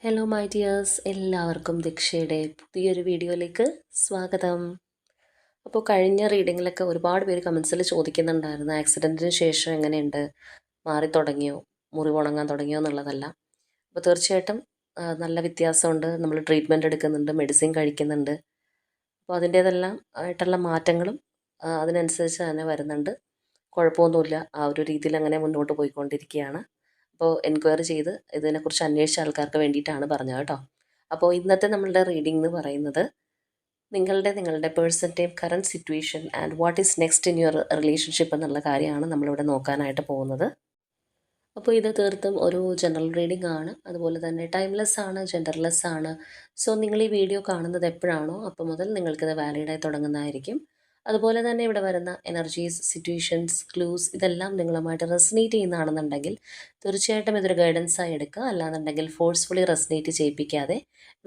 Hello my dears, എല്ലാവർക്കും ദീക്ഷയുടെ പുതിയൊരു വീഡിയോയിലേക്ക് സ്വാഗതം. അപ്പോൾ കഴിഞ്ഞ റീഡിങ്ങിലൊക്കെ ഒരുപാട് പേര് കമൻസിൽ ചോദിക്കുന്നുണ്ടായിരുന്നു ആക്സിഡൻറ്റിന് ശേഷം എങ്ങനെയുണ്ട്, മാറി തുടങ്ങിയോ, മുറിവ് ഉണങ്ങാൻ തുടങ്ങിയോ എന്നുള്ളതല്ല. അപ്പോൾ തീർച്ചയായിട്ടും നല്ല വ്യത്യാസമുണ്ട്. നമ്മൾ ട്രീറ്റ്മെൻറ്റ് എടുക്കുന്നുണ്ട്, മെഡിസിൻ കഴിക്കുന്നുണ്ട്. അപ്പോൾ അതിൻ്റേതെല്ലാം ആയിട്ടുള്ള മാറ്റങ്ങളും അതിനനുസരിച്ച് തന്നെ വരുന്നുണ്ട്. കുഴപ്പമൊന്നുമില്ല, ആ ഒരു രീതിയിൽ അങ്ങനെ മുന്നോട്ട് പോയിക്കൊണ്ടിരിക്കുകയാണ്. അപ്പോൾ എൻക്വയറി ചെയ്ത് ഇതിനെക്കുറിച്ച് അന്വേഷിച്ച ആൾക്കാർക്ക് വേണ്ടിയിട്ടാണ് പറഞ്ഞത് കേട്ടോ. അപ്പോൾ ഇന്നത്തെ നമ്മളുടെ റീഡിംഗ് എന്ന് പറയുന്നത് നിങ്ങളുടെ പേഴ്സൻ്റെയും current situation and what is next in your relationship എന്നുള്ള കാര്യമാണ് നമ്മളിവിടെ നോക്കാനായിട്ട് പോകുന്നത്. അപ്പോൾ ഇത് തീർത്തും ഒരു ജനറൽ റീഡിംഗ് ആണ്, അതുപോലെ തന്നെ ടൈംലെസ് ആണ്, ജെൻഡർലെസ് ആണ്. സോ നിങ്ങൾ ഈ വീഡിയോ കാണുന്നത് എപ്പോഴാണോ അപ്പോൾ മുതൽ നിങ്ങൾക്കിത് വാലിഡായി തുടങ്ങുന്നതായിരിക്കും. അതുപോലെ തന്നെ ഇവിടെ വരുന്ന എനർജീസ്, സിറ്റുവേഷൻസ്, ക്ലൂസ് ഇതെല്ലാം നിങ്ങളുമായിട്ട് റെസനേറ്റ് ചെയ്യുന്നതാണെന്നുണ്ടെങ്കിൽ തീർച്ചയായിട്ടും ഇതൊരു ഗൈഡൻസായി എടുക്കുക. അല്ലാന്നുണ്ടെങ്കിൽ ഫോഴ്സ്ഫുള്ളി റെസനേറ്റ് ചെയ്യിപ്പിക്കാതെ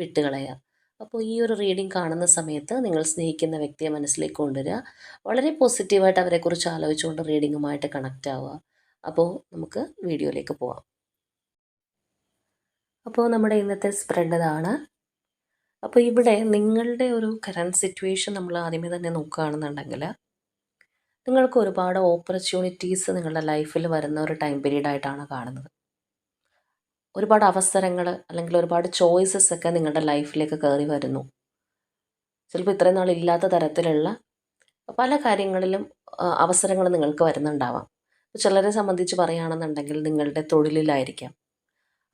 വിട്ടുകളയുക. അപ്പോൾ ഈ ഒരു റീഡിംഗ് കാണുന്ന സമയത്ത് നിങ്ങൾ സ്നേഹിക്കുന്ന വ്യക്തിയെ മനസ്സിലേക്ക് കൊണ്ടുവരിക. വളരെ പോസിറ്റീവായിട്ട് അവരെക്കുറിച്ച് ആലോചിച്ചുകൊണ്ട് റീഡിങ്ങുമായിട്ട് കണക്റ്റ് ആവുക. അപ്പോൾ നമുക്ക് വീഡിയോയിലേക്ക് പോവാം. അപ്പോൾ നമ്മുടെ ഇന്നത്തെ സ്പ്രെഡ് ഇതാണ്. അപ്പോൾ ഇവിടെ നിങ്ങളുടെ ഒരു കറൻറ്റ് സിറ്റുവേഷൻ നമ്മൾ ആദ്യമേ തന്നെ നോക്കുകയാണെന്നുണ്ടെങ്കിൽ നിങ്ങൾക്ക് ഒരുപാട് ഓപ്പർച്യൂണിറ്റീസ് നിങ്ങളുടെ ലൈഫിൽ വരുന്ന ഒരു ടൈം പീരീഡായിട്ടാണ് കാണുന്നത്. ഒരുപാട് അവസരങ്ങൾ അല്ലെങ്കിൽ ഒരുപാട് ചോയ്സസ് ഒക്കെ നിങ്ങളുടെ ലൈഫിലേക്ക് കയറി വരുന്നു. ചിലപ്പോൾ ഇത്രയും നാളില്ലാത്ത തരത്തിലുള്ള പല കാര്യങ്ങളിലും അവസരങ്ങൾ നിങ്ങൾക്ക് വരുന്നുണ്ടാവാം. ചിലരെ സംബന്ധിച്ച് പറയുകയാണെന്നുണ്ടെങ്കിൽ നിങ്ങളുടെ തൊഴിലിലായിരിക്കാം,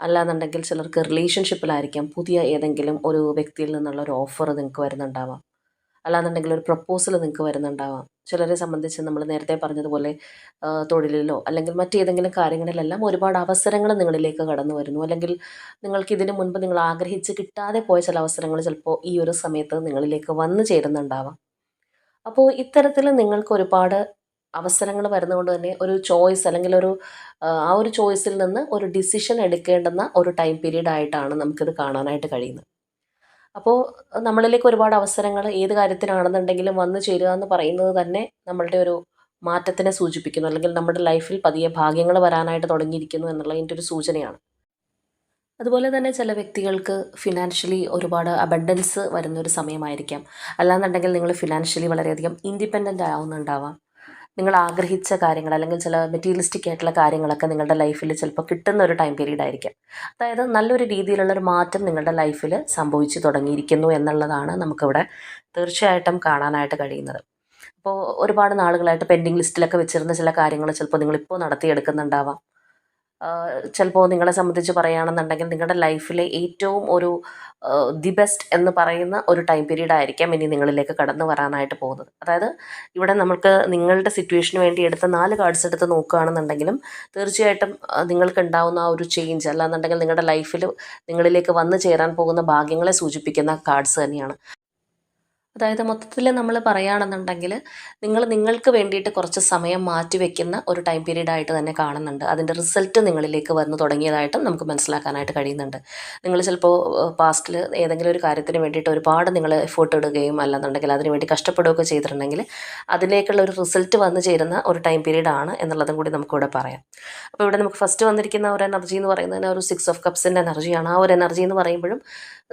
അല്ലാന്നുണ്ടെങ്കിൽ ചിലർക്ക് റിലേഷൻഷിപ്പിലായിരിക്കാം. പുതിയ ഏതെങ്കിലും ഒരു വ്യക്തിയിൽ നിന്നുള്ള ഒരു ഓഫർ നിങ്ങൾക്ക് വരുന്നുണ്ടാവാം, അല്ലാന്നുണ്ടെങ്കിൽ ഒരു പ്രപ്പോസൽ നിങ്ങൾക്ക് വരുന്നുണ്ടാവാം. ചിലരെ സംബന്ധിച്ച് നമ്മൾ നേരത്തെ പറഞ്ഞതുപോലെ തൊഴിലിലോ അല്ലെങ്കിൽ മറ്റേതെങ്കിലും കാര്യങ്ങളിലെല്ലാം ഒരുപാട് അവസരങ്ങൾ നിങ്ങളിലേക്ക് കടന്നു വരുന്നു. അല്ലെങ്കിൽ നിങ്ങൾക്ക് ഇതിനു മുൻപ് നിങ്ങൾ ആഗ്രഹിച്ച് കിട്ടാതെ പോയ ചില അവസരങ്ങൾ ചിലപ്പോൾ ഈ ഒരു സമയത്ത് നിങ്ങളിലേക്ക് വന്നു ചേരുന്നുണ്ടാവാം. അപ്പോൾ ഇത്തരത്തിൽ നിങ്ങൾക്ക് ഒരുപാട് അവസരങ്ങൾ വരുന്നതുകൊണ്ട് തന്നെ ഒരു ചോയ്സ് അല്ലെങ്കിൽ ആ ഒരു ചോയ്സിൽ നിന്ന് ഒരു ഡിസിഷൻ എടുക്കേണ്ടുന്ന ഒരു ടൈം പീരീഡ് ആയിട്ടാണ് നമുക്കിത് കാണാനായിട്ട് കഴിയുന്നത്. അപ്പോൾ നമ്മളിലേക്ക് ഒരുപാട് അവസരങ്ങൾ ഏത് കാര്യത്തിനാണെന്നുണ്ടെങ്കിലും വന്നു ചേരുക എന്ന് പറയുന്നത് തന്നെ നമ്മളുടെ ഒരു മാറ്റത്തിനെ സൂചിപ്പിക്കുന്നു, അല്ലെങ്കിൽ നമ്മുടെ ലൈഫിൽ പതിയെ ഭാഗ്യങ്ങൾ വരാനായിട്ട് തുടങ്ങിയിരിക്കുന്നു എന്നുള്ളതിൻ്റെ ഒരു സൂചനയാണ്. അതുപോലെ തന്നെ ചില വ്യക്തികൾക്ക് ഫിനാൻഷ്യലി ഒരുപാട് അബണ്ടൻസ് വരുന്നൊരു സമയമായിരിക്കാം. അല്ലാന്നുണ്ടെങ്കിൽ നിങ്ങൾ ഫിനാൻഷ്യലി വളരെയധികം ഇൻഡിപെൻഡൻ്റ് ആവുന്നുണ്ടാവാം. നിങ്ങൾ ആഗ്രഹിച്ച കാര്യങ്ങൾ അല്ലെങ്കിൽ ചില മെറ്റീരിയലിസ്റ്റിക് ആയിട്ടുള്ള കാര്യങ്ങളൊക്കെ നിങ്ങളുടെ ലൈഫിൽ ചിലപ്പോൾ കിട്ടുന്ന ഒരു ടൈം പീരീഡ് ആയിരിക്കാം. അതായത് നല്ലൊരു രീതിയിലുള്ളൊരു മാറ്റം നിങ്ങളുടെ ലൈഫിൽ സംഭവിച്ചു തുടങ്ങിയിരിക്കുന്നു എന്നുള്ളതാണ് നമുക്കിവിടെ തീർച്ചയായിട്ടും കാണാനായിട്ട് കഴിയുന്നത്. അപ്പോൾ ഒരുപാട് നാളുകളായിട്ട് പെൻഡിങ് ലിസ്റ്റിലൊക്കെ വെച്ചിരുന്ന ചില കാര്യങ്ങൾ ചിലപ്പോൾ നിങ്ങളിപ്പോൾ നടത്തിയെടുക്കുന്നുണ്ടാവാം. ചിലപ്പോൾ നിങ്ങളെ സംബന്ധിച്ച് പറയുകയാണെന്നുണ്ടെങ്കിൽ നിങ്ങളുടെ ലൈഫിലെ ഏറ്റവും ഒരു ദി ബെസ്റ്റ് എന്ന് പറയുന്ന ഒരു ടൈം പീരീഡ് ആയിരിക്കാം ഇനി നിങ്ങളിലേക്ക് കടന്നു വരാനായിട്ട് പോകുന്നത്. അതായത് ഇവിടെ നമുക്ക് നിങ്ങളുടെ സിറ്റുവേഷന് വേണ്ടി എടുത്ത 4 കാർഡ്സ് എടുത്ത് നോക്കുകയാണെന്നുണ്ടെങ്കിലും തീർച്ചയായിട്ടും നിങ്ങൾക്ക് ഉണ്ടാവുന്ന ആ ഒരു ചേഞ്ച്, അല്ലാന്നുണ്ടെങ്കിൽ നിങ്ങളുടെ ലൈഫിൽ നിങ്ങളിലേക്ക് വന്നു ചേരാൻ പോകുന്ന ഭാഗ്യങ്ങളെ സൂചിപ്പിക്കുന്ന കാർഡ്സ് തന്നെയാണ്. അതായത് മൊത്തത്തിൽ നമ്മൾ പറയുകയാണെന്നുണ്ടെങ്കിൽ നിങ്ങൾക്ക് വേണ്ടിയിട്ട് കുറച്ച് സമയം മാറ്റി വയ്ക്കുന്ന ഒരു ടൈം പീരീഡ് ആയിട്ട് തന്നെ കാണുന്നുണ്ട്. അതിൻ്റെ റിസൾട്ട് നിങ്ങളിലേക്ക് വന്നു തുടങ്ങിയതായിട്ടും നമുക്ക് മനസ്സിലാക്കാനായിട്ട് കഴിയുന്നുണ്ട്. നിങ്ങൾ ചിലപ്പോൾ പാസ്റ്റിൽ ഏതെങ്കിലും ഒരു കാര്യത്തിന് വേണ്ടിയിട്ട് ഒരുപാട് നിങ്ങൾ എഫേർട്ട് ഇടുകയും അല്ലെന്നുണ്ടെങ്കിൽ അതിന് വേണ്ടി കഷ്ടപ്പെടുകയൊക്കെ ചെയ്തിട്ടുണ്ടെങ്കിൽ അതിലേക്കുള്ള ഒരു റിസൾട്ട് വന്നു ചേരുന്ന ഒരു ടൈം പീരീഡ് ആണ് എന്നുള്ളതും കൂടി നമുക്കിവിടെ പറയാം. അപ്പോൾ ഇവിടെ നമുക്ക് ഫസ്റ്റ് വന്നിരിക്കുന്ന ഒരു എനർജി എന്ന് പറയുന്നതിന് ഒരു 6 ഓഫ് കപ്സിൻ്റെ എനർജിയാണ്. ആ ഒരു എനർജി എന്ന് പറയുമ്പോഴും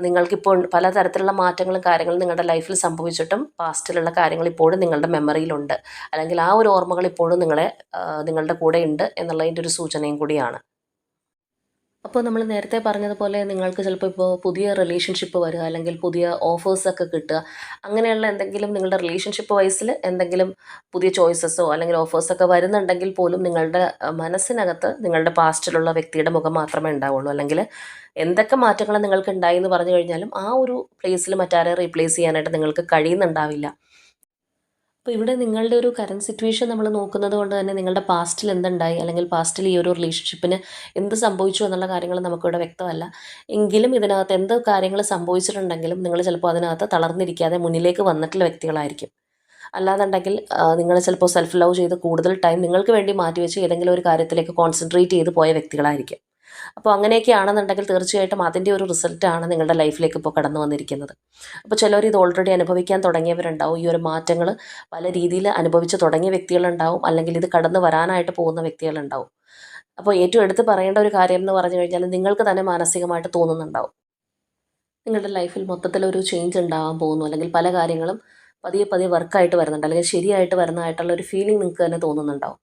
നിങ്ങൾക്കിപ്പോൾ പലതരത്തിലുള്ള മാറ്റങ്ങളും കാര്യങ്ങളും നിങ്ങളുടെ ലൈഫിൽ സംഭവിച്ചിട്ടും പാസ്റ്റിലുള്ള കാര്യങ്ങൾ ഇപ്പോഴും നിങ്ങളുടെ മെമ്മറിയിലുണ്ട്, അല്ലെങ്കിൽ ആ ഒരു ഓർമ്മകൾ ഇപ്പോഴും നിങ്ങളുടെ കൂടെ ഉണ്ട് എന്നുള്ളതിൻ്റെ ഒരു സൂചനയും കൂടിയാണ്. അപ്പോൾ നമ്മൾ നേരത്തെ പറഞ്ഞതുപോലെ നിങ്ങൾക്ക് ചിലപ്പോൾ ഇപ്പോൾ പുതിയ റിലേഷൻഷിപ്പ് വരിക, അല്ലെങ്കിൽ പുതിയ ഓഫേഴ്സൊക്കെ കിട്ടുക, അങ്ങനെയുള്ള എന്തെങ്കിലും നിങ്ങളുടെ റിലേഷൻഷിപ്പ് വൈസിൽ എന്തെങ്കിലും പുതിയ ചോയ്സസോ അല്ലെങ്കിൽ ഓഫേഴ്സൊക്കെ വരുന്നുണ്ടെങ്കിൽ പോലും നിങ്ങളുടെ മനസ്സിനകത്ത് നിങ്ങളുടെ പാസ്റ്റിലുള്ള വ്യക്തിയുടെ മുഖം മാത്രമേ ഉണ്ടാവുള്ളൂ. അല്ലെങ്കിൽ എന്തൊക്കെ മാറ്റങ്ങൾ നിങ്ങൾക്ക് ഉണ്ടായി എന്ന് പറഞ്ഞു കഴിഞ്ഞാലും ആ ഒരു പ്ലേസിൽ മറ്റാരെ റീപ്ലേസ് ചെയ്യാനായിട്ട് നിങ്ങൾക്ക് കഴിയുന്നുണ്ടാവില്ല. അപ്പോൾ ഇവിടെ നിങ്ങളുടെ ഒരു കറൻറ്റ് സിറ്റുവേഷൻ നമ്മൾ നോക്കുന്നത് കൊണ്ട് തന്നെ നിങ്ങളുടെ പാസ്റ്റിൽ എന്തുണ്ടായി, അല്ലെങ്കിൽ പാസ്റ്റിൽ ഈ ഒരു റിലേഷൻഷിപ്പിന് എന്ത് സംഭവിച്ചു എന്നുള്ള കാര്യങ്ങൾ നമുക്കിവിടെ വ്യക്തമല്ല. എങ്കിലും ഇതിനകത്ത് എന്ത് കാര്യങ്ങൾ സംഭവിച്ചിട്ടുണ്ടെങ്കിലും നിങ്ങൾ ചിലപ്പോൾ അതിനകത്ത് തളർന്നിരിക്കാതെ മുന്നിലേക്ക് വന്നിട്ടുള്ള വ്യക്തികളായിരിക്കും. അല്ലാന്നുണ്ടെങ്കിൽ നിങ്ങൾ ചിലപ്പോൾ സെൽഫ് ലവ് ചെയ്ത് കൂടുതൽ ടൈം നിങ്ങൾക്ക് വേണ്ടി മാറ്റിവെച്ച് ഏതെങ്കിലും ഒരു കാര്യത്തിലേക്ക് കോൺസെൻട്രേറ്റ് ചെയ്ത് പോയ വ്യക്തികളായിരിക്കും. അപ്പോൾ അങ്ങനെയൊക്കെ ആണെന്നുണ്ടെങ്കിൽ തീർച്ചയായിട്ടും അതിൻ്റെ ഒരു റിസൾട്ടാണ് നിങ്ങളുടെ ലൈഫിലേക്ക് ഇപ്പോൾ കടന്നു വന്നിരിക്കുന്നത്. അപ്പോൾ ചിലർ ഇത് ഓൾറെഡി അനുഭവിക്കാൻ തുടങ്ങിയവരുണ്ടാവും. ഈ ഒരു മാറ്റങ്ങൾ പല രീതിയിൽ അനുഭവിച്ച് തുടങ്ങിയ വ്യക്തികളുണ്ടാവും, അല്ലെങ്കിൽ ഇത് കടന്നു വരാനായിട്ട് പോകുന്ന വ്യക്തികളുണ്ടാവും. അപ്പോൾ ഏറ്റവും എടുത്ത് പറയേണ്ട ഒരു കാര്യം എന്ന് പറഞ്ഞു കഴിഞ്ഞാൽ നിങ്ങൾക്ക് തന്നെ മാനസികമായിട്ട് തോന്നുന്നുണ്ടാവും നിങ്ങളുടെ ലൈഫിൽ മൊത്തത്തിലൊരു ചേഞ്ച് ഉണ്ടാകാൻ പോകുന്നു, അല്ലെങ്കിൽ പല കാര്യങ്ങളും പതിയെ പതിയെ വർക്കായിട്ട് വരുന്നുണ്ട്, അല്ലെങ്കിൽ ശരിയായിട്ട് വരുന്നതായിട്ടുള്ള ഒരു ഫീലിംഗ് നിങ്ങൾക്ക് തന്നെ തോന്നുന്നുണ്ടാവും.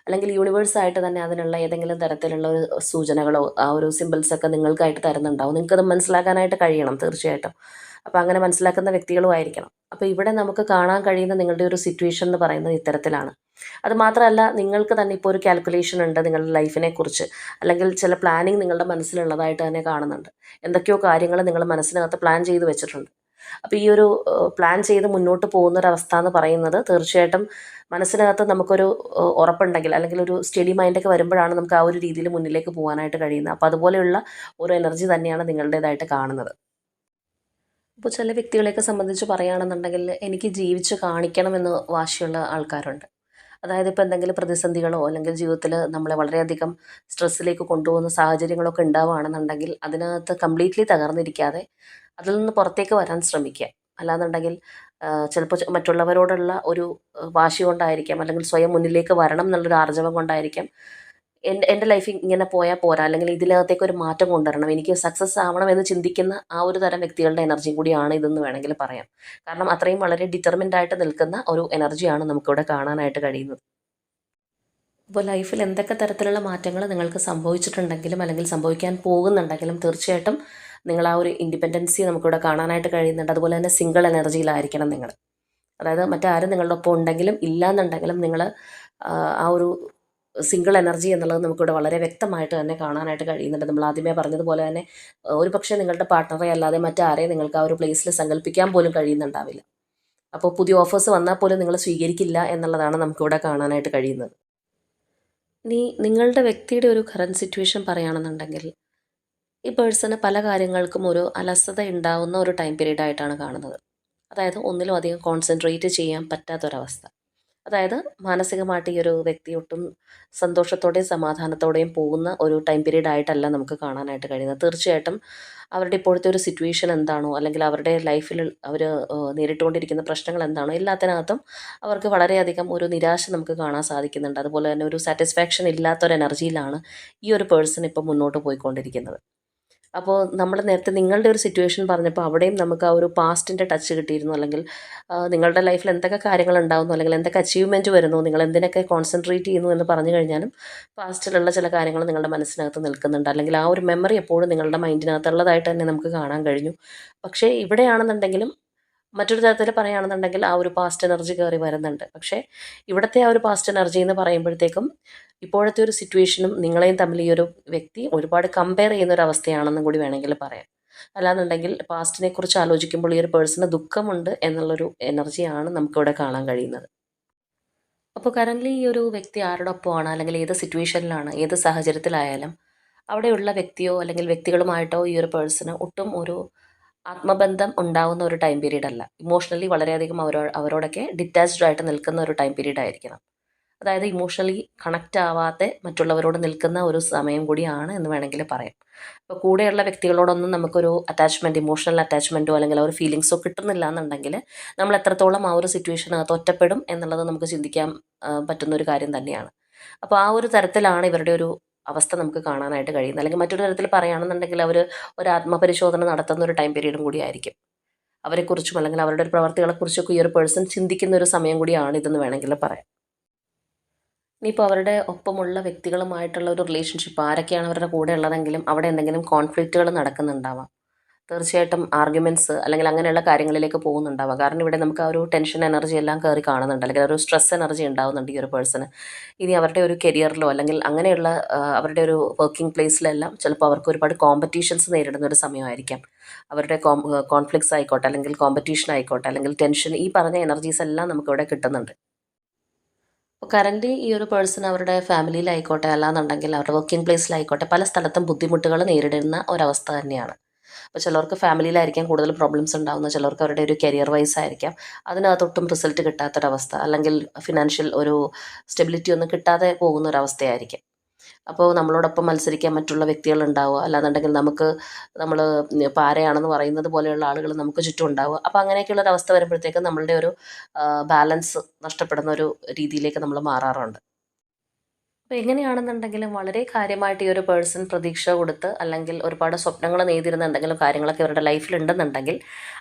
അല്ലെങ്കിൽ യൂണിവേഴ്സായിട്ട് തന്നെ അതിനുള്ള ഏതെങ്കിലും തരത്തിലുള്ള ഒരു സൂചനകളോ ആ ഒരു സിമ്പിൾസൊക്കെ നിങ്ങൾക്കായിട്ട് തരുന്നുണ്ടാവും. നിങ്ങൾക്കത് മനസ്സിലാക്കാനായിട്ട് കഴിയണം തീർച്ചയായിട്ടും. അപ്പോൾ അങ്ങനെ മനസ്സിലാക്കുന്ന വ്യക്തികളും ആയിരിക്കണം. അപ്പോൾ ഇവിടെ നമുക്ക് കാണാൻ കഴിയുന്ന നിങ്ങളുടെ ഒരു സിറ്റുവേഷൻ എന്ന് പറയുന്നത് ഇത്തരത്തിലാണ്. അത് മാത്രമല്ല, നിങ്ങൾക്ക് തന്നെ ഇപ്പോൾ ഒരു കാൽക്കുലേഷൻ ഉണ്ട് നിങ്ങളുടെ ലൈഫിനെ കുറിച്ച്, അല്ലെങ്കിൽ ചില പ്ലാനിങ് നിങ്ങളുടെ മനസ്സിലുള്ളതായിട്ട് തന്നെ കാണുന്നുണ്ട്. എന്തൊക്കെയോ കാര്യങ്ങൾ നിങ്ങൾ മനസ്സിനകത്ത് പ്ലാൻ ചെയ്ത് വെച്ചിട്ടുണ്ട്. അപ്പോൾ ഈ ഒരു പ്ലാൻ ചെയ്ത് മുന്നോട്ട് പോകുന്നൊരവസ്ഥ എന്ന് പറയുന്നത് തീർച്ചയായിട്ടും മനസ്സിനകത്ത് നമുക്കൊരു ഉറപ്പുണ്ടെങ്കിൽ, അല്ലെങ്കിൽ ഒരു സ്റ്റഡി മൈൻഡൊക്കെ വരുമ്പോഴാണ് നമുക്ക് ആ ഒരു രീതിയിൽ മുന്നിലേക്ക് പോകാനായിട്ട് കഴിയുന്നത്. അപ്പോൾ അതുപോലെയുള്ള ഒരു എനർജി തന്നെയാണ് നിങ്ങളുടേതായിട്ട് കാണുന്നത്. ഇപ്പോൾ ചില വ്യക്തികളെയൊക്കെ സംബന്ധിച്ച് പറയുകയാണെന്നുണ്ടെങ്കിൽ എനിക്ക് ജീവിച്ച് കാണിക്കണമെന്ന് വാശിയുള്ള ആൾക്കാരുണ്ട്. അതായത് ഇപ്പോൾ എന്തെങ്കിലും പ്രതിസന്ധികളോ അല്ലെങ്കിൽ ജീവിതത്തിൽ നമ്മളെ വളരെയധികം സ്ട്രെസ്സിലേക്ക് കൊണ്ടുപോകുന്ന സാഹചര്യങ്ങളൊക്കെ ഉണ്ടാവുകയാണെന്നുണ്ടെങ്കിൽ അതിനകത്ത് കംപ്ലീറ്റ്ലി തകർന്നിരിക്കാതെ അതിൽ നിന്ന് പുറത്തേക്ക് വരാൻ ശ്രമിക്കുക. അല്ലാന്നുണ്ടെങ്കിൽ ചിലപ്പോൾ മറ്റുള്ളവരോടുള്ള ഒരു വാശി കൊണ്ടായിരിക്കാം, അല്ലെങ്കിൽ സ്വയം മുന്നിലേക്ക് വരണം എന്നുള്ളൊരു ആർജവം കൊണ്ടായിരിക്കാം എൻ്റെ ലൈഫ് ഇങ്ങനെ പോയാൽ പോരാ, അല്ലെങ്കിൽ ഇതിനകത്തേക്ക് ഒരു മാറ്റം കൊണ്ടുവരണം, എനിക്ക് സക്സസ് ആവണം എന്ന് ചിന്തിക്കുന്ന ആ ഒരു തരം വ്യക്തികളുടെ എനർജിയും കൂടിയാണ് ഇതെന്ന് വേണമെങ്കിൽ പറയാം. കാരണം അത്രയും വളരെ ഡിറ്റർമിൻഡ് ആയിട്ട് നിൽക്കുന്ന ഒരു എനർജിയാണ് നമുക്കിവിടെ കാണാനായിട്ട് കഴിയുന്നത്. ഇപ്പോൾ ലൈഫിൽ എന്തൊക്കെ തരത്തിലുള്ള മാറ്റങ്ങൾ നിങ്ങൾക്ക് സംഭവിച്ചിട്ടുണ്ടെങ്കിലും അല്ലെങ്കിൽ സംഭവിക്കാൻ പോകുന്നുണ്ടെങ്കിലും തീർച്ചയായിട്ടും നിങ്ങൾ ആ ഒരു ഇൻഡിപെൻഡൻസി നമുക്കിവിടെ കാണാനായിട്ട് കഴിയുന്നുണ്ട്. അതുപോലെ തന്നെ സിംഗിൾ എനർജിയിലായിരിക്കണം നിങ്ങൾ. അതായത് മറ്റാരും നിങ്ങളുടെ ഒപ്പം ഉണ്ടെങ്കിലും ഇല്ലയെന്നുണ്ടെങ്കിലും നിങ്ങൾ ആ ഒരു സിംഗിൾ എനർജി എന്നുള്ളത് നമുക്കിവിടെ വളരെ വ്യക്തമായിട്ട് തന്നെ കാണാനായിട്ട് കഴിയുന്നുണ്ട്. നമ്മൾ ആദ്യമേ പറഞ്ഞതുപോലെ തന്നെ ഒരു പക്ഷേ നിങ്ങളുടെ പാർട്ട്ണറെ അല്ലാതെ മറ്റാരെയും നിങ്ങൾക്ക് ആ ഒരു പ്ലേസിൽ സങ്കല്പിക്കാൻ പോലും കഴിയുന്നുണ്ടാവില്ല. അപ്പോൾ പുതിയ ഓഫേഴ്സ് വന്നാൽ പോലും നിങ്ങൾ സ്വീകരിക്കില്ല എന്നുള്ളതാണ് നമുക്കിവിടെ കാണാനായിട്ട് കഴിയുന്നത്. ഇനി നിങ്ങളുടെ വ്യക്തിയുടെ ഒരു കറൻറ്റ് സിറ്റുവേഷൻ പറയുകയാണെന്നുണ്ടെങ്കിൽ ഈ പേഴ്സണ് പല കാര്യങ്ങൾക്കും ഒരു അലസത ഉണ്ടാവുന്ന ഒരു ടൈം പീരീഡ് ആയിട്ടാണ് കാണുന്നത്. അതായത് ഒന്നിലും അധികം കോൺസെൻട്രേറ്റ് ചെയ്യാൻ പറ്റാത്തൊരവസ്ഥ. അതായത് മാനസികമായിട്ട് ഈ ഒരു വ്യക്തി ഒട്ടും സന്തോഷത്തോടെയും സമാധാനത്തോടെയും പോകുന്ന ഒരു ടൈം പീരീഡ് ആയിട്ടല്ല നമുക്ക് കാണാനായിട്ട് കഴിയുന്നത്. തീർച്ചയായിട്ടും അവരുടെ ഇപ്പോഴത്തെ ഒരു സിറ്റുവേഷൻ എന്താണോ, അല്ലെങ്കിൽ അവരുടെ ലൈഫിൽ അവർ നേരിട്ടുകൊണ്ടിരിക്കുന്ന പ്രശ്നങ്ങൾ എന്താണോ, എല്ലാത്തിനകത്തും അവർക്ക് വളരെയധികം ഒരു നിരാശ നമുക്ക് കാണാൻ സാധിക്കുന്നുണ്ട്. അതുപോലെ തന്നെ ഒരു സാറ്റിസ്ഫാക്ഷൻ ഇല്ലാത്തൊരു എനർജിയിലാണ് ഈ ഒരു പേഴ്സൺ ഇപ്പോൾ മുന്നോട്ട് പോയിക്കൊണ്ടിരിക്കുന്നത്. അപ്പോൾ നമ്മൾ നേരത്തെ നിങ്ങളുടെ ഒരു സിറ്റുവേഷൻ പറഞ്ഞപ്പോൾ അവിടെയും നമുക്ക് ആ ഒരു പാസ്റ്റിൻ്റെ ടച്ച് കിട്ടിയിരുന്നു. അല്ലെങ്കിൽ നിങ്ങളുടെ ലൈഫിൽ എന്തൊക്കെ കാര്യങ്ങൾ ഉണ്ടാകുന്നു, അല്ലെങ്കിൽ എന്തൊക്കെ അച്ചീവ്മെൻറ്റ് വരുന്നു, നിങ്ങൾ എന്തിനൊക്കെ കോൺസെൻട്രേറ്റ് ചെയ്യുന്നു എന്ന് പറഞ്ഞു കഴിഞ്ഞാലും പാസ്റ്റിലുള്ള ചില കാര്യങ്ങൾ നിങ്ങളുടെ മനസ്സിനകത്ത് നിൽക്കുന്നുണ്ട്. അല്ലെങ്കിൽ ആ ഒരു മെമ്മറി എപ്പോഴും നിങ്ങളുടെ മൈൻഡിനകത്തുള്ളതായിട്ട് തന്നെ നമുക്ക് കാണാൻ കഴിഞ്ഞു. പക്ഷേ ഇവിടെയാണെന്നുണ്ടെങ്കിലും മറ്റൊരു തരത്തിൽ പറയുകയാണെന്നുണ്ടെങ്കിൽ ആ ഒരു പാസ്റ്റ് എനർജി കയറി വരുന്നുണ്ട്. പക്ഷേ ഇവിടുത്തെ ആ ഒരു പാസ്റ്റ് എനർജി എന്ന് പറയുമ്പോഴത്തേക്കും ഇപ്പോഴത്തെ ഒരു സിറ്റുവേഷനും നിങ്ങളെയും തമ്മിൽ ഈ ഒരു വ്യക്തി ഒരുപാട് കമ്പയർ ചെയ്യുന്ന ഒരു അവസ്ഥയാണെന്നും കൂടി വേണമെങ്കിൽ പറയാം. അല്ലാന്നുണ്ടെങ്കിൽ പാസ്റ്റിനെ കുറിച്ച് ആലോചിക്കുമ്പോൾ ഈ ഒരു പേഴ്സണ് ദുഃഖമുണ്ട് എന്നുള്ളൊരു എനർജിയാണ് നമുക്കിവിടെ കാണാൻ കഴിയുന്നത്. അപ്പോൾ കറൻ്റ്ലി ഈ ഒരു വ്യക്തി ആരുടെ ഒപ്പമാണ്, അല്ലെങ്കിൽ ഏത് സിറ്റുവേഷനിലാണ്, ഏത് സാഹചര്യത്തിലായാലും അവിടെയുള്ള വ്യക്തിയോ അല്ലെങ്കിൽ വ്യക്തികളുമായിട്ടോ ഈ ഒരു പേഴ്സണ് ഒട്ടും ഒരു ആത്മബന്ധം ഉണ്ടാവുന്ന ഒരു ടൈം പീരീഡ് അല്ല. ഇമോഷണലി വളരെയധികം അവരോടൊക്കെ ഡിറ്റാച്ച്ഡ് ആയിട്ട് നിൽക്കുന്ന ഒരു ടൈം പീരീഡ് ആയിരിക്കണം. അതായത് ഇമോഷണലി കണക്റ്റ് ആവാതെ മറ്റുള്ളവരോട് നിൽക്കുന്ന ഒരു സമയം കൂടിയാണ് എന്ന് വേണമെങ്കിൽ പറയാം. ഇപ്പോൾ കൂടെയുള്ള വ്യക്തികളോടൊന്നും നമുക്കൊരു അറ്റാച്ച്മെൻറ്റ്, ഇമോഷണൽ അറ്റാച്ച്മെൻറ്റോ അല്ലെങ്കിൽ ആ ഒരു ഫീലിങ്സോ കിട്ടുന്നില്ല എന്നുണ്ടെങ്കിൽ നമ്മൾ എത്രത്തോളം ആ ഒരു സിറ്റുവേഷനകത്ത് ഒറ്റപ്പെടും എന്നുള്ളത് നമുക്ക് ചിന്തിക്കാൻ പറ്റുന്ന ഒരു കാര്യം തന്നെയാണ്. അപ്പോൾ ആ ഒരു തരത്തിലാണ് ഇവരുടെ ഒരു അവസ്ഥ നമുക്ക് കാണാനായിട്ട് കഴിയുന്നത്. അല്ലെങ്കിൽ മറ്റൊരു തരത്തിൽ പറയുകയാണെന്നുണ്ടെങ്കിൽ അവർ ഒരു ആത്മപരിശോധന നടത്തുന്ന ഒരു ടൈം പീരീഡും കൂടി ആയിരിക്കും. അവരെക്കുറിച്ചും അല്ലെങ്കിൽ അവരുടെ ഒരു പ്രവർത്തികളെക്കുറിച്ചൊക്കെ ഈ ഒരു പേഴ്സൺ ചിന്തിക്കുന്ന ഒരു സമയം കൂടിയാണ് ഇതെന്ന് വേണമെങ്കിൽ പറയാം. ഇനിയിപ്പോൾ അവരുടെ ഒപ്പമുള്ള വ്യക്തികളുമായിട്ടുള്ള ഒരു റിലേഷൻഷിപ്പ്, ആരൊക്കെയാണ് അവരുടെ കൂടെ ഉള്ളതെങ്കിലും അവിടെ എന്തെങ്കിലും കോൺഫ്ലിക്റ്റുകൾ നടക്കുന്നുണ്ടാവാം. തീർച്ചയായിട്ടും ആർഗ്യുമെൻറ്റ്സ് അല്ലെങ്കിൽ അങ്ങനെയുള്ള കാര്യങ്ങളിലേക്ക് പോകുന്നുണ്ടാവാം. കാരണം ഇവിടെ നമുക്ക് ആ ഒരു ടെൻഷൻ എനർജി എല്ലാം കയറി കാണുന്നുണ്ട്, അല്ലെങ്കിൽ ഒരു സ്ട്രെസ് എനർജി ഉണ്ടാവുന്നുണ്ട് ഈ ഒരു പേഴ്സണ്. ഇനി അവരുടെ ഒരു കരിയറിലോ അല്ലെങ്കിൽ അങ്ങനെയുള്ള അവരുടെ ഒരു വർക്കിംഗ് പ്ലേസിലെല്ലാം ചിലപ്പോൾ അവർക്ക് ഒരുപാട് കോമ്പറ്റീഷൻസ് നേരിടുന്ന ഒരു സമയമായിരിക്കാം. അവരുടെ കോൺഫ്ലിക്ട്സ് ആയിക്കോട്ടെ, അല്ലെങ്കിൽ കോമ്പറ്റീഷൻ ആയിക്കോട്ടെ, അല്ലെങ്കിൽ ടെൻഷൻ, ഈ പറഞ്ഞ എനർജീസ് എല്ലാം നമുക്കിവിടെ കിട്ടുന്നുണ്ട്. അപ്പോൾ കറൻ്റ് ഈ ഒരു പേഴ്സൺ അവരുടെ ഫാമിലിയിലായിക്കോട്ടെ, അല്ലാന്നുണ്ടെങ്കിൽ അവരുടെ വർക്കിംഗ് പ്ലേസിലായിക്കോട്ടെ, പല സ്ഥലത്തും ബുദ്ധിമുട്ടുകൾ നേരിടുന്ന ഒരവസ്ഥ തന്നെയാണ്. അപ്പോൾ ചിലർക്ക് ഫാമിലിയിലായിരിക്കാം കൂടുതൽ പ്രോബ്ലംസ് ഉണ്ടാകുന്നത്, ചിലർക്ക് അവരുടെ ഒരു കരിയർ വൈസ് ആയിരിക്കാം അതിനകത്തൊട്ടും റിസൾട്ട് കിട്ടാത്തൊരവസ്ഥ, അല്ലെങ്കിൽ ഫിനാൻഷ്യൽ ഒരു സ്റ്റെബിലിറ്റി ഒന്നും കിട്ടാതെ പോകുന്ന ഒരവസ്ഥയായിരിക്കും. അപ്പോൾ നമ്മളോടൊപ്പം മത്സരിക്കാൻ മറ്റുള്ള വ്യക്തികളുണ്ടാവുക, അല്ലാന്നുണ്ടെങ്കിൽ നമ്മൾ ഇപ്പോൾ ആരെയാണെന്ന് പറയുന്നത് പോലെയുള്ള ആളുകൾ നമുക്ക് ചുറ്റും ഉണ്ടാവുക. അപ്പോൾ അങ്ങനെയൊക്കെയുള്ള ഒരു അവസ്ഥ വരുമ്പോഴത്തേക്കും നമ്മളുടെ ഒരു ബാലൻസ് നഷ്ടപ്പെടുന്ന ഒരു രീതിയിലേക്ക് നമ്മൾ മാറാറുണ്ട്. അപ്പോൾ എങ്ങനെയാണെന്നുണ്ടെങ്കിലും വളരെ കാര്യമായിട്ട് ഈ ഒരു പേഴ്സൺ പ്രതീക്ഷ കൊടുത്ത് അല്ലെങ്കിൽ ഒരുപാട് സ്വപ്നങ്ങൾ നെയ്തിരുന്ന എന്തെങ്കിലും കാര്യങ്ങളൊക്കെ ഇവരുടെ ലൈഫിലുണ്ടെന്നുണ്ടെങ്കിൽ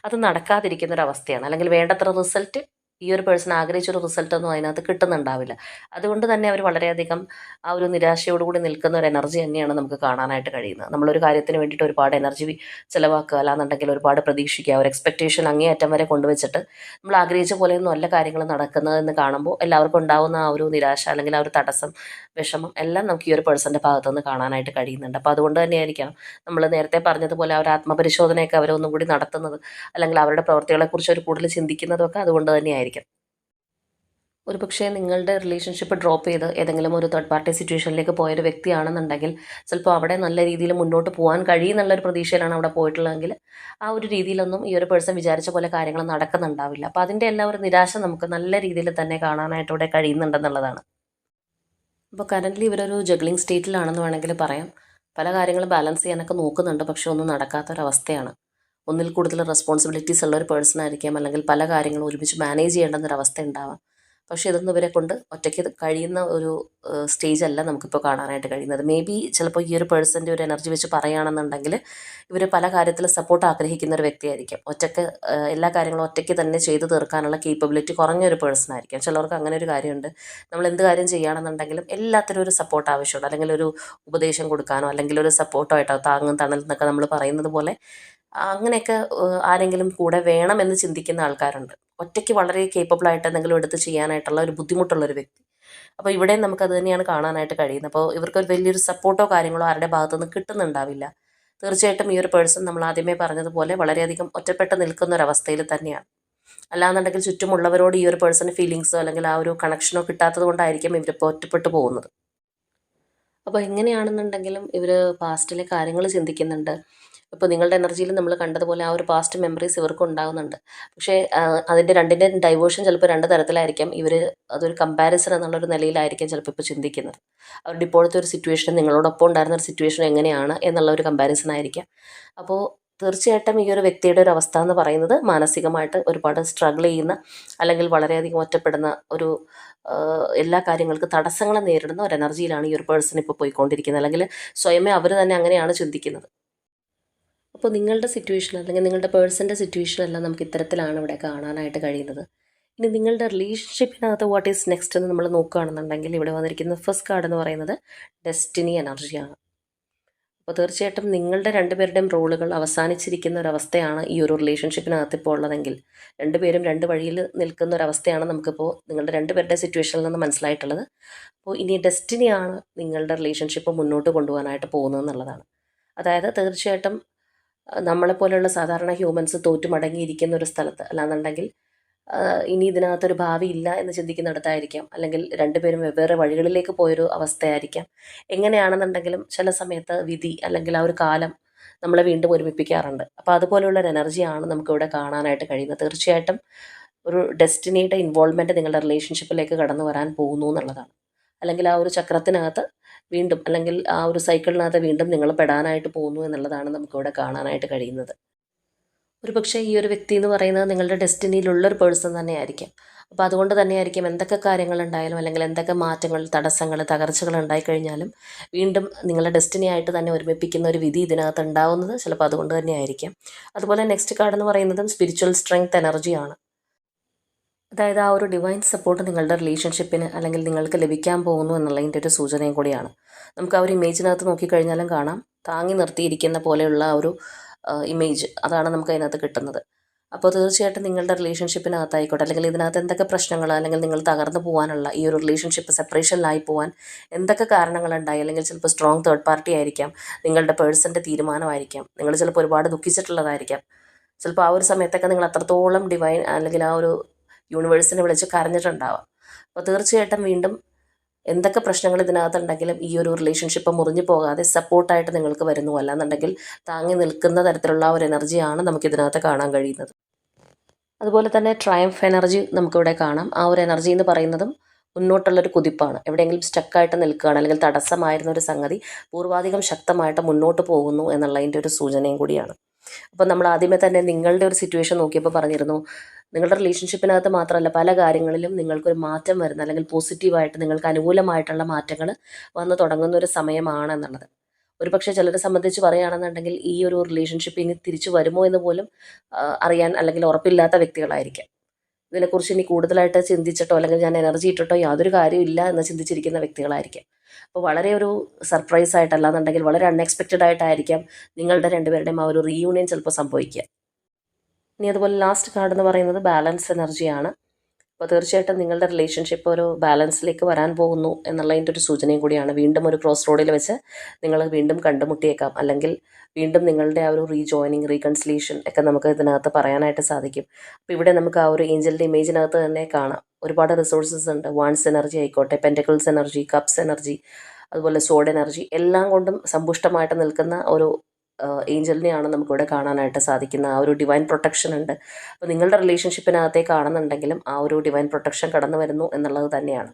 അത് നടക്കാതിരിക്കുന്ന ഒരു അവസ്ഥയാണ്. അല്ലെങ്കിൽ വേണ്ടത്ര റിസൾട്ട് ഈ ഒരു പേഴ്സൺ ആഗ്രഹിച്ചൊരു റിസൾട്ടൊന്നും അതിനകത്ത് കിട്ടുന്നുണ്ടാവില്ല. അതുകൊണ്ട് തന്നെ അവർ വളരെയധികം ആ ഒരു നിരാശയോടുകൂടി നിൽക്കുന്ന ഒരു എനർജി തന്നെയാണ് നമുക്ക് കാണാനായിട്ട് കഴിയുന്നത്. നമ്മളൊരു കാര്യത്തിന് വേണ്ടിയിട്ട് ഒരുപാട് എനർജി ചിലവാക്കുക, അല്ലാന്നുണ്ടെങ്കിൽ ഒരുപാട് പ്രതീക്ഷിക്കുക, ഒരു എക്സ്പെക്റ്റേഷൻ അങ്ങേയറ്റം വരെ കൊണ്ടുവച്ചിട്ട് നമ്മൾ ആഗ്രഹിച്ച പോലെയൊന്നും അല്ല കാര്യങ്ങൾ നടക്കുന്നതെന്ന് കാണുമ്പോൾ എല്ലാവർക്കും ഉണ്ടാകുന്ന ആ ഒരു നിരാശ അല്ലെങ്കിൽ ആ ഒരു തടസ്സം, വിഷമം എല്ലാം നമുക്ക് ഈ ഒരു പേഴ്സൻ്റെ ഭാഗത്തുനിന്ന് കാണാനായിട്ട് കഴിയുന്നുണ്ട്. അപ്പോൾ അതുകൊണ്ട് തന്നെയായിരിക്കാം നമ്മൾ നേരത്തെ പറഞ്ഞതുപോലെ ആ ഒരു ആത്മപരിശോധനയൊക്കെ അവരൊന്നും കൂടി നടത്തുന്നത്, അല്ലെങ്കിൽ അവരുടെ പ്രവൃത്തികളെക്കുറിച്ച് അവർ കൂടുതൽ ചിന്തിക്കുന്നതൊക്കെ അതുകൊണ്ട് തന്നെയായിരിക്കും. ഒരുപക്ഷേ നിങ്ങളുടെ റിലേഷൻഷിപ്പ് ഡ്രോപ്പ് ചെയ്ത് ഏതെങ്കിലും ഒരു തേർഡ് പാർട്ടി സിറ്റുവേഷനിലേക്ക് പോയൊരു വ്യക്തിയാണെന്നുണ്ടെങ്കിൽ ചിലപ്പോൾ അവിടെ നല്ല രീതിയിൽ മുന്നോട്ട് പോകാൻ കഴിയുമെന്നുള്ളൊരു പ്രതീക്ഷയിലാണ് അവിടെ പോയിട്ടുള്ളതെങ്കിൽ ആ ഒരു രീതിയിലൊന്നും ഈ ഒരു പേഴ്സൺ വിചാരിച്ച പോലെ കാര്യങ്ങൾ നടക്കുന്നുണ്ടാവില്ല. അപ്പോൾ അതിൻ്റെ എല്ലാം ഒരു നിരാശ നമുക്ക് നല്ല രീതിയിൽ തന്നെ കാണാനായിട്ട് ഇവിടെ കഴിയുന്നുണ്ടെന്നുള്ളതാണ്. അപ്പോൾ കറൻ്റ്ലി ഇവരൊരു ജഗ്ലിംഗ് സ്റ്റേറ്റിലാണെന്ന് വേണമെങ്കിൽ പറയാം. പല കാര്യങ്ങളും ബാലൻസ് ചെയ്യാനൊക്കെ നോക്കുന്നുണ്ട്, പക്ഷെ ഒന്നും നടക്കാത്തൊരവസ്ഥയാണ്. ഒന്നിൽ കൂടുതൽ റെസ്പോൺസിബിലിറ്റീസ് ഉള്ള ഒരു പേഴ്സൺ ആയിരിക്കാം, അല്ലെങ്കിൽ പല കാര്യങ്ങളും ഒരുമിച്ച് മാനേജ് ചെയ്യേണ്ടുന്നൊരവസ്ഥ ഉണ്ടാവാം. പക്ഷേ ഇതൊന്നും ഇവരെ കൊണ്ട് ഒറ്റയ്ക്ക് കഴിയുന്ന ഒരു സ്റ്റേജ് അല്ല നമുക്കിപ്പോൾ കാണാനായിട്ട് കഴിയുന്നത്. മേ ബി ചിലപ്പോൾ ഈ ഒരു പേഴ്സൻ്റെ ഒരു എനർജി വെച്ച് പറയുകയാണെന്നുണ്ടെങ്കിൽ ഇവർ പല കാര്യത്തിലും സപ്പോർട്ട് ആഗ്രഹിക്കുന്ന ഒരു വ്യക്തിയായിരിക്കും. ഒറ്റയ്ക്ക് എല്ലാ കാര്യങ്ങളും ഒറ്റയ്ക്ക് തന്നെ ചെയ്തു തീർക്കാനുള്ള കേപ്പബിലിറ്റി കുറഞ്ഞൊരു പേഴ്സൺ ആയിരിക്കും. ചിലർക്ക് അങ്ങനെ ഒരു കാര്യമുണ്ട്. നമ്മൾ എന്ത് കാര്യം ചെയ്യുകയാണെന്നുണ്ടെങ്കിലും എല്ലാത്തിനും ഒരു സപ്പോർട്ട് ആവശ്യമുണ്ട്, അല്ലെങ്കിൽ ഒരു ഉപദേശം കൊടുക്കാനോ അല്ലെങ്കിൽ ഒരു സപ്പോർട്ടോ ആയിട്ടോ താങ്ങും തണൽ എന്നൊക്കെ നമ്മൾ പറയുന്നത് പോലെ അങ്ങനെയൊക്കെ ആരെങ്കിലും കൂടെ വേണമെന്ന് ചിന്തിക്കുന്ന ആൾക്കാരുണ്ട്. ഒറ്റയ്ക്ക് വളരെ കേപ്പബിളായിട്ട് എന്തെങ്കിലും എടുത്ത് ചെയ്യാനായിട്ടുള്ള ഒരു ബുദ്ധിമുട്ടുള്ളൊരു വ്യക്തി. അപ്പോൾ ഇവിടെ നമുക്കത് തന്നെയാണ് കാണാനായിട്ട് കഴിയുന്നത്. അപ്പോൾ ഇവർക്കൊരു വലിയൊരു സപ്പോർട്ടോ കാര്യങ്ങളോ ആരുടെ ഭാഗത്തുനിന്ന് കിട്ടുന്നുണ്ടാവില്ല. തീർച്ചയായിട്ടും ഈ ഒരു പേഴ്സൺ നമ്മൾ ആദ്യമേ പറഞ്ഞതുപോലെ വളരെയധികം ഒറ്റപ്പെട്ട് നിൽക്കുന്ന ഒരവസ്ഥയിൽ തന്നെയാണ്. അല്ലാന്നുണ്ടെങ്കിൽ ചുറ്റുമുള്ളവരോട് ഈ ഒരു പേഴ്സണ് ഫീലിങ്സോ അല്ലെങ്കിൽ ആ ഒരു കണക്ഷനോ കിട്ടാത്തത് കൊണ്ടായിരിക്കും ഇവരിപ്പോൾ ഒറ്റപ്പെട്ടു പോകുന്നത്. അപ്പോൾ എങ്ങനെയാണെന്നുണ്ടെങ്കിലും ഇവർ പാസ്റ്റിലെ കാര്യങ്ങൾ ചിന്തിക്കുന്നുണ്ട്. ഇപ്പോൾ നിങ്ങളുടെ എനർജിയിൽ നമ്മൾ കണ്ടതുപോലെ ആ ഒരു പാസ്റ്റ് മെമ്മറീസ് ഇവർക്ക് ഉണ്ടാകുന്നുണ്ട്. പക്ഷേ അതിൻ്റെ രണ്ടിൻ്റെയും ഡൈവേർഷൻ ചിലപ്പോൾ രണ്ട് തരത്തിലായിരിക്കാം. ഇവർ അതൊരു കമ്പാരിസൺ എന്നുള്ളൊരു നിലയിലായിരിക്കും ചിലപ്പോൾ ഇപ്പോൾ ചിന്തിക്കുന്നത്. അവരുടെ ഇപ്പോഴത്തെ ഒരു സിറ്റുവേഷൻ നിങ്ങളോടൊപ്പം ഉണ്ടായിരുന്ന ഒരു സിറ്റുവേഷൻ എങ്ങനെയാണ് എന്നുള്ള ഒരു കമ്പാരിസൺ ആയിരിക്കാം. അപ്പോൾ തീർച്ചയായിട്ടും ഈ ഒരു വ്യക്തിയുടെ ഒരു അവസ്ഥ എന്ന് പറയുന്നത് മാനസികമായിട്ട് ഒരുപാട് സ്ട്രഗിൾ ചെയ്യുന്ന, അല്ലെങ്കിൽ വളരെയധികം ഒറ്റപ്പെടുന്ന ഒരു എല്ലാ കാര്യങ്ങൾക്കും തടസ്സങ്ങൾ നേരിടുന്ന ഒരു എനർജിയിലാണ് ഈ ഒരു പേഴ്സൺ ഇപ്പോൾ പോയിക്കൊണ്ടിരിക്കുന്നത്, അല്ലെങ്കിൽ സ്വയമേ അവർ തന്നെ അങ്ങനെയാണ് ചിന്തിക്കുന്നത്. അപ്പോൾ നിങ്ങളുടെ സിറ്റുവേഷൻ അല്ലെങ്കിൽ നിങ്ങളുടെ പേഴ്സൻ്റെ സിറ്റുവേഷനെല്ലാം നമുക്ക് ഇത്തരത്തിലാണ് ഇവിടെ കാണാനായിട്ട് കഴിയുന്നത്. ഇനി നിങ്ങളുടെ റിലേഷൻഷിപ്പിനകത്ത് വാട്ട് ഈസ് നെക്സ്റ്റ് എന്ന് നമ്മൾ നോക്കുകയാണെന്നുണ്ടെങ്കിൽ ഇവിടെ വന്നിരിക്കുന്ന ഫസ്റ്റ് കാർഡ് എന്ന് പറയുന്നത് ഡെസ്റ്റിനി എനർജിയാണ്. അപ്പോൾ തീർച്ചയായിട്ടും നിങ്ങളുടെ രണ്ടുപേരുടെയും റോളുകൾ അവസാനിച്ചിരിക്കുന്ന ഒരവസ്ഥയാണ് ഈ ഒരു റിലേഷൻഷിപ്പിനകത്ത് ഇപ്പോൾ ഉള്ളതെങ്കിൽ, രണ്ടുപേരും രണ്ട് വഴിയിൽ നിൽക്കുന്ന ഒരവസ്ഥയാണ് നമുക്കിപ്പോൾ നിങ്ങളുടെ രണ്ടുപേരുടെ സിറ്റുവേഷനിൽ നിന്ന് മനസ്സിലായിട്ടുള്ളത്. അപ്പോൾ ഇനി ഡെസ്റ്റിനിയാണ് നിങ്ങളുടെ റിലേഷൻഷിപ്പ് മുന്നോട്ട് കൊണ്ടുപോകാനായിട്ട് പോകുന്നതെന്നുള്ളതാണ്. അതായത് തീർച്ചയായിട്ടും നമ്മളെപ്പോലെയുള്ള സാധാരണ ഹ്യൂമൻസ് തോറ്റുമടങ്ങിയിരിക്കുന്ന ഒരു സ്ഥലത്ത്, അല്ലാന്നുണ്ടെങ്കിൽ ഇനി ഇതിനകത്തൊരു ഭാവി ഇല്ല എന്ന് ചിന്തിക്കുന്നിടത്തായിരിക്കാം, അല്ലെങ്കിൽ രണ്ടുപേരും വെവ്വേറെ വഴികളിലേക്ക് പോയൊരു അവസ്ഥയായിരിക്കാം. എങ്ങനെയാണെന്നുണ്ടെങ്കിലും ചില സമയത്ത് വിധി അല്ലെങ്കിൽ ആ ഒരു കാലം നമ്മളെ വീണ്ടും ഒരുമിപ്പിക്കാറുണ്ട്. അപ്പോൾ അതുപോലെയുള്ളൊരു എനർജിയാണ് നമുക്കിവിടെ കാണാനായിട്ട് കഴിയുന്നത്. തീർച്ചയായിട്ടും ഒരു ഡെസ്റ്റിനിയുടെ ഇൻവോൾവ്മെൻറ്റ് നിങ്ങളുടെ റിലേഷൻഷിപ്പിലേക്ക് കടന്നു വരാൻ പോകുന്നു എന്നുള്ളതാണ്. അല്ലെങ്കിൽ ആ ഒരു ചക്രത്തിനകത്ത് വീണ്ടും, അല്ലെങ്കിൽ ആ ഒരു സൈക്കിളിനകത്ത് വീണ്ടും നിങ്ങൾ പെടാനായിട്ട് പോകുന്നു എന്നുള്ളതാണ് നമുക്കിവിടെ കാണാനായിട്ട് കഴിയുന്നത്. ഒരുപക്ഷേ ഈ ഒരു വ്യക്തി എന്ന് പറയുന്നത് നിങ്ങളുടെ ഡെസ്റ്റിനിയിലുള്ളൊരു പേഴ്സൺ തന്നെയായിരിക്കാം. അപ്പോൾ അതുകൊണ്ട് തന്നെയായിരിക്കും എന്തൊക്കെ കാര്യങ്ങളുണ്ടായാലും, അല്ലെങ്കിൽ എന്തൊക്കെ മാറ്റങ്ങൾ, തടസ്സങ്ങൾ, തകർച്ചകൾ ഉണ്ടായിക്കഴിഞ്ഞാലും വീണ്ടും നിങ്ങളുടെ ഡെസ്റ്റിനി ആയിട്ട് തന്നെ ഒരുമിപ്പിക്കുന്ന ഒരു വിധി ഇതിനകത്ത് ഉണ്ടാവുന്നത് ചിലപ്പോൾ അതുകൊണ്ട് തന്നെയായിരിക്കാം. അതുപോലെ നെക്സ്റ്റ് കാർഡ് എന്ന് പറയുന്നതും സ്പിരിച്വൽ സ്ട്രെങ്ത് എനർജിയാണ്. അതായത് ആ ഒരു ഡിവൈൻ സപ്പോർട്ട് നിങ്ങളുടെ റിലേഷൻഷിപ്പിന് അല്ലെങ്കിൽ നിങ്ങൾക്ക് ലഭിക്കാൻ പോകുന്നു എന്നുള്ളതിൻ്റെ ഒരു സൂചനയും കൂടിയാണ്. നമുക്ക് ആ ഒരു ഇമേജിനകത്ത് നോക്കിക്കഴിഞ്ഞാലും കാണാം, താങ്ങി നിർത്തിയിരിക്കുന്ന പോലെയുള്ള ആ ഒരു ഇമേജ്, അതാണ് നമുക്ക് അതിനകത്ത് കിട്ടുന്നത്. അപ്പോൾ തീർച്ചയായിട്ടും നിങ്ങളുടെ റിലേഷൻഷിപ്പിനകത്തായിക്കോട്ടെ, അല്ലെങ്കിൽ ഇതിനകത്ത് എന്തൊക്കെ പ്രശ്നങ്ങൾ, അല്ലെങ്കിൽ നിങ്ങൾ തകർന്നു പോകാനുള്ള ഈ ഒരു റിലേഷൻഷിപ്പ് സെപ്പറേഷനിലായി പോകാൻ എന്തൊക്കെ കാരണങ്ങളുണ്ടായി, അല്ലെങ്കിൽ ചിലപ്പോൾ സ്ട്രോങ് തേർഡ് പാർട്ടി ആയിരിക്കാം, നിങ്ങളുടെ പേഴ്സൻ്റെ തീരുമാനമായിരിക്കാം, നിങ്ങൾ ചിലപ്പോൾ ഒരുപാട് ദുഃഖിച്ചിട്ടുള്ളതായിരിക്കാം. ചിലപ്പോൾ ആ ഒരു സമയത്തൊക്കെ നിങ്ങൾ അത്രത്തോളം ഡിവൈൻ അല്ലെങ്കിൽ ആ ഒരു യൂണിവേഴ്സിനെ വിളിച്ച് കരഞ്ഞിട്ടുണ്ടാവാം. അപ്പോൾ തീർച്ചയായിട്ടും വീണ്ടും എന്തൊക്കെ പ്രശ്നങ്ങൾ ഇതിനകത്തുണ്ടെങ്കിലും ഈ ഒരു റിലേഷൻഷിപ്പ് മുറിഞ്ഞു പോകാതെ സപ്പോർട്ടായിട്ട് നിങ്ങൾക്ക് വരുന്നു, അല്ലാന്നുണ്ടെങ്കിൽ താങ്ങി നിൽക്കുന്ന തരത്തിലുള്ള ആ ഒരു എനർജിയാണ് നമുക്കിതിനകത്ത് കാണാൻ കഴിയുന്നത്. അതുപോലെ തന്നെ ട്രയംഫ് എനർജി നമുക്കിവിടെ കാണാം. ആ ഒരു എനർജി എന്ന് പറയുന്നതും മുന്നോട്ടുള്ളൊരു കുതിപ്പാണ്. എവിടെയെങ്കിലും സ്റ്റക്കായിട്ട് നിൽക്കുകയാണ്, അല്ലെങ്കിൽ തടസ്സമായിരുന്ന ഒരു സംഗതി പൂർവാധികം ശക്തമായിട്ട് മുന്നോട്ട് പോകുന്നു എന്നുള്ളതിൻ്റെ ഒരു സൂചനയും കൂടിയാണ്. അപ്പോൾ നമ്മൾ ആദ്യമേ തന്നെ നിങ്ങളുടെ ഒരു സിറ്റുവേഷൻ നോക്കിയപ്പോൾ പറഞ്ഞിരുന്നു, നിങ്ങളുടെ റിലേഷൻഷിപ്പിനകത്ത് മാത്രമല്ല പല കാര്യങ്ങളിലും നിങ്ങൾക്കൊരു മാറ്റം വരുന്ന അല്ലെങ്കിൽ പോസിറ്റീവായിട്ട് നിങ്ങൾക്ക് അനുകൂലമായിട്ടുള്ള മാറ്റങ്ങൾ വന്ന് തുടങ്ങുന്ന ഒരു സമയമാണെന്നുള്ളത്. ഒരു പക്ഷേ ചിലരെ സംബന്ധിച്ച് പറയുകയാണെന്നുണ്ടെങ്കിൽ ഈ ഒരു റിലേഷൻഷിപ്പ് ഇനി തിരിച്ചു വരുമോ എന്ന് പോലും അറിയാൻ അല്ലെങ്കിൽ ഉറപ്പില്ലാത്ത വ്യക്തികളായിരിക്കാം. ഇതിനെക്കുറിച്ച് ഇനി കൂടുതലായിട്ട് ചിന്തിച്ചിട്ടോ അല്ലെങ്കിൽ ഞാൻ എനർജി ഇട്ടിട്ടോ യാതൊരു കാര്യമില്ല എന്ന് ചിന്തിച്ചിരിക്കുന്ന വ്യക്തികളായിരിക്കാം. അപ്പോൾ വളരെ ഒരു സർപ്രൈസ് ആയിട്ടല്ലാന്നുണ്ടെങ്കിൽ വളരെ അൺഎക്സ്പെക്റ്റഡ് ആയിട്ടായിരിക്കാം നിങ്ങളുടെ രണ്ടുപേരുടെയും ആ ഒരു റീയൂണിയൻ ചിലപ്പോൾ സംഭവിക്കുക. ഇനി അതുപോലെ ലാസ്റ്റ് കാർഡ് എന്ന് പറയുന്നത് ബാലൻസ് എനർജിയാണ്. അപ്പോൾ തീർച്ചയായിട്ടും നിങ്ങളുടെ റിലേഷൻഷിപ്പ് ഒരു ബാലൻസിലേക്ക് വരാൻ പോകുന്നു എന്നുള്ളതിൻ്റെ ഒരു സൂചനയും കൂടിയാണ്. വീണ്ടും ഒരു ക്രോസ് റോഡിൽ വെച്ച് നിങ്ങൾ വീണ്ടും കണ്ടുമുട്ടിയേക്കാം, അല്ലെങ്കിൽ വീണ്ടും നിങ്ങളുടെ ആ ഒരു റീജോയിനിങ്, റീകൺസിലേഷൻ ഒക്കെ നമുക്ക് ഇതിനകത്ത് പറയാനായിട്ട് സാധിക്കും. അപ്പോൾ ഇവിടെ നമുക്ക് ആ ഒരു ഏഞ്ചലിൻ്റെ ഇമേജിനകത്ത് തന്നെ കാണാം ഒരുപാട് റിസോഴ്സസ് ഉണ്ട്. വാൺസ് എനർജി ആയിക്കോട്ടെ, പെൻറ്റക്കിൾസ് എനർജി, കപ്സ് എനർജി, അതുപോലെ സോഡ് എനർജി, എല്ലാം കൊണ്ടും സമ്പുഷ്ടമായിട്ട് നിൽക്കുന്ന ഒരു ഏഞ്ചലിനെയാണ് നമുക്കിവിടെ കാണാനായിട്ട് സാധിക്കുന്ന. ആ ഒരു ഡിവൈൻ പ്രൊട്ടക്ഷൻ ഉണ്ട്. അപ്പോൾ നിങ്ങളുടെ റിലേഷൻഷിപ്പിനകത്തേക്ക് കാണുന്നുണ്ടെങ്കിലും ആ ഒരു ഡിവൈൻ പ്രൊട്ടക്ഷൻ കടന്നു വരുന്നു എന്നുള്ളത് തന്നെയാണ്.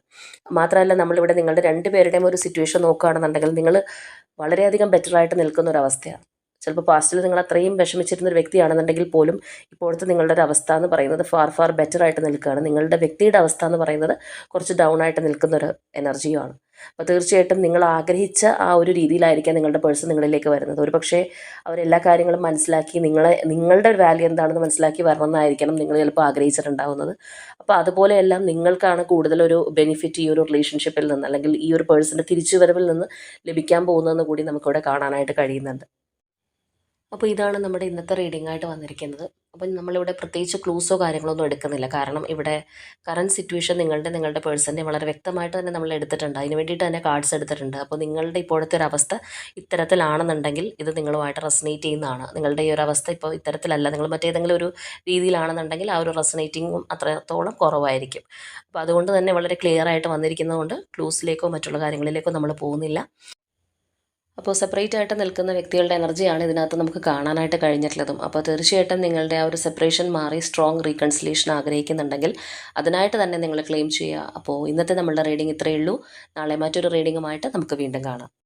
മാത്രമല്ല നമ്മളിവിടെ നിങ്ങളുടെ രണ്ടുപേരുടെയും ഒരു സിറ്റുവേഷൻ നോക്കുകയാണെന്നുണ്ടെങ്കിൽ നിങ്ങൾ വളരെയധികം ബെറ്ററായിട്ട് നിൽക്കുന്ന ഒരു അവസ്ഥയാണ്. ചിലപ്പോൾ പാസ്റ്റിൽ നിങ്ങൾ അത്രയും വിഷമിച്ചിരുന്ന ഒരു വ്യക്തിയാണെന്നുണ്ടെങ്കിൽ പോലും ഇപ്പോഴത്തെ നിങ്ങളുടെ ഒരു അവസ്ഥ എന്ന് പറയുന്നത് ഫാർ ബെറ്ററായിട്ട് നിൽക്കുകയാണ്. നിങ്ങളുടെ വ്യക്തിയുടെ അവസ്ഥ എന്ന് പറയുന്നത് കുറച്ച് ഡൗൺ ആയിട്ട് നിൽക്കുന്നൊരു എനർജിയുമാണ്. അപ്പോൾ തീർച്ചയായിട്ടും നിങ്ങൾ ആഗ്രഹിച്ച ആ ഒരു രീതിയിലായിരിക്കാം നിങ്ങളുടെ പേഴ്സൺ നിങ്ങളിലേക്ക് വരുന്നത്. ഒരു പക്ഷേ അവരെല്ലാ കാര്യങ്ങളും മനസ്സിലാക്കി നിങ്ങളുടെ ഒരു വാല്യൂ എന്താണെന്ന് മനസ്സിലാക്കി വരണമെന്നായിരിക്കണം നിങ്ങൾ ചിലപ്പോൾ ആഗ്രഹിച്ചിട്ടുണ്ടാകുന്നത്. അപ്പോൾ അതുപോലെയെല്ലാം നിങ്ങൾക്കാണ് കൂടുതലൊരു ബെനിഫിറ്റ് ഈ ഒരു റിലേഷൻഷിപ്പിൽ നിന്ന് അല്ലെങ്കിൽ ഈ ഒരു പേഴ്സൻ്റെ തിരിച്ചുവരവിൽ നിന്ന് ലഭിക്കാൻ പോകുന്നതെന്ന് കൂടി നമുക്കിവിടെ കാണാനായിട്ട് കഴിയുന്നുണ്ട്. അപ്പോൾ ഇതാണ് നമ്മുടെ ഇന്നത്തെ റീഡിംഗ് ആയിട്ട് വന്നിരിക്കുന്നത്. അപ്പം നമ്മളിവിടെ പ്രത്യേകിച്ച് ക്ലൂസോ കാര്യങ്ങളോ ഒന്നും എടുക്കുന്നില്ല. കാരണം ഇവിടെ കറൻറ്റ് സിറ്റുവേഷൻ നിങ്ങളുടെ പേഴ്സൻ്റെ വളരെ വ്യക്തമായിട്ട് തന്നെ നമ്മൾ എടുത്തിട്ടുണ്ട്. അതിന് വേണ്ടിയിട്ട് തന്നെ കാർഡ്സ് എടുത്തിട്ടുണ്ട്. അപ്പോൾ നിങ്ങളുടെ ഇപ്പോഴത്തെ ഒരു അവസ്ഥ ഇത്തരത്തിലാണെന്നുണ്ടെങ്കിൽ ഇത് നിങ്ങളുമായിട്ട് റെസനേറ്റ് ചെയ്യുന്നതാണ്. നിങ്ങളുടെ ഈ ഒരു അവസ്ഥ ഇപ്പോൾ ഇത്തരത്തിലല്ല, നിങ്ങൾ മറ്റേതെങ്കിലും ഒരു രീതിയിലാണെന്നുണ്ടെങ്കിൽ ആ ഒരു റെസനേറ്റിങ്ങും അത്രത്തോളം കുറവായിരിക്കും. അപ്പോൾ അതുകൊണ്ട് തന്നെ വളരെ ക്ലിയർ ആയിട്ട് വന്നിരിക്കുന്നതുകൊണ്ട് ക്ലൂസിലേക്കോ മറ്റുള്ള കാര്യങ്ങളിലേക്കോ നമ്മൾ പോകുന്നില്ല. അപ്പോൾ സെപ്പറേറ്റ് ആയിട്ട് നിൽക്കുന്ന വ്യക്തികളുടെ എനർജിയാണ് ഇതിനകത്ത് നമുക്ക് കാണാനായിട്ട് കഴിഞ്ഞിട്ടുള്ളതും. അപ്പോൾ തീർച്ചയായിട്ടും നിങ്ങളുടെ ആ ഒരു സെപ്പറേഷൻ മാറി സ്ട്രോങ് റീകൺസിലേഷൻ ആഗ്രഹിക്കുന്നുണ്ടെങ്കിൽ അതിനായിട്ട് തന്നെ നിങ്ങൾ ക്ലെയിം ചെയ്യുക. അപ്പോൾ ഇന്നത്തെ നമ്മളുടെ റീഡിംഗ് ഇത്രയേ ഉള്ളൂ. നാളെ മറ്റൊരു റീഡിങ്ങുമായിട്ട് നമുക്ക് വീണ്ടും കാണാം.